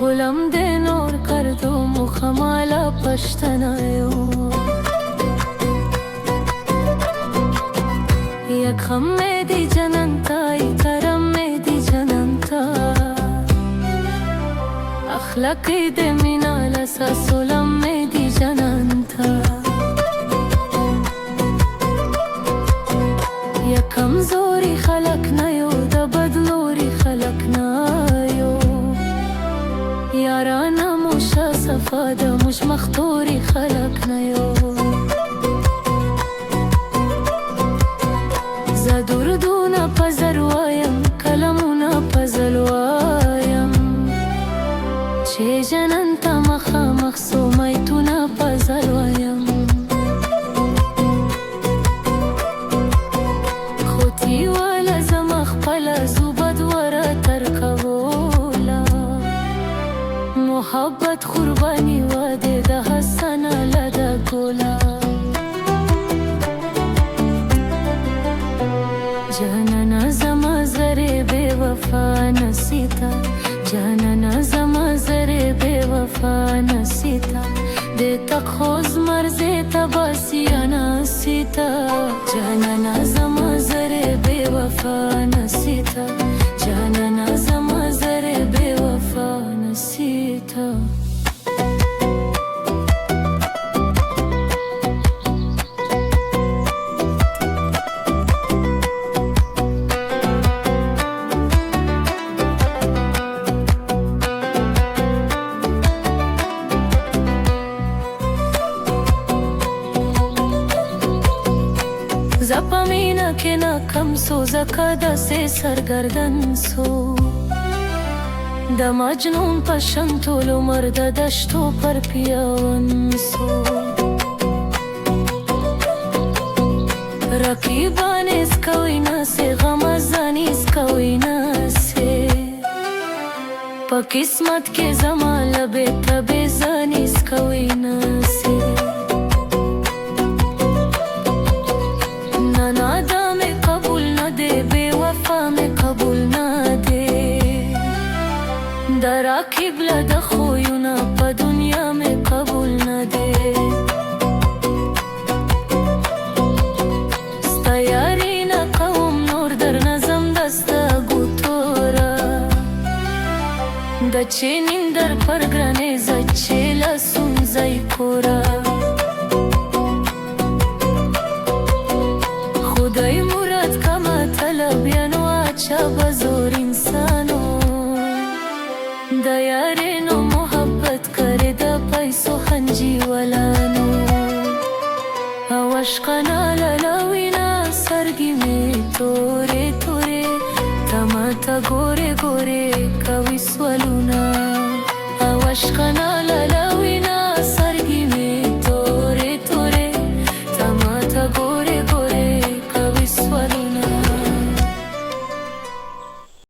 غلام د نور کردو مخمالا پشتنایو یک خم دی جننتا ای کرم دی جننتا اخلاقی د مینا لسا سلام دی جننتا یک کمزوری خلق نیو د بدلوری خلق نیو یارانا موشا صفا د مش مختوری خلق نیو زدردونا پزروایم کلمونا پزلوایم چه جننتا مخا مخصومیتونا پزلوایم خوتی والا زمخ پلا زوبد ورا ترکولا محبت قربانی واده ده حسن لده گولا جانانا زما زره بے وفا نسیتا جانانا زما زره بے وفا نسیتا دیتا خوز مرزیتا باسیانا سیتا جانانا زما زره بے وفا نسیتا جانانا زما زره بے وفا نسیتا زپا مینا که ناکم سو زکا دست سرگردن سو د مجنون پشن طولو مرد دشتو پر پیاون سو رقیبان اسکوی ناسه غمزان اسکوی ناسه پا قسمت که زمان لبه تبزان اسکوی ناسه نادا میں قبول نہ دے بے وفا میں قبول نہ دے درا قبلہ د خویونا پا دنیا میں قبول نہ دے ستا یاری نا قوم نور در نظم دستا گوتورا د چینین در پرگرانه زچے لسون زی کورا خدای مراد کما طلبیانو اچھا بزور انسانو دا یارینو محبت کرے دا پیسو خنجی ولانو او عشقنا للاوینا سرگی میں تورے تورے تماتا گورے گورے کوی سولونا او عشقنا للاوینا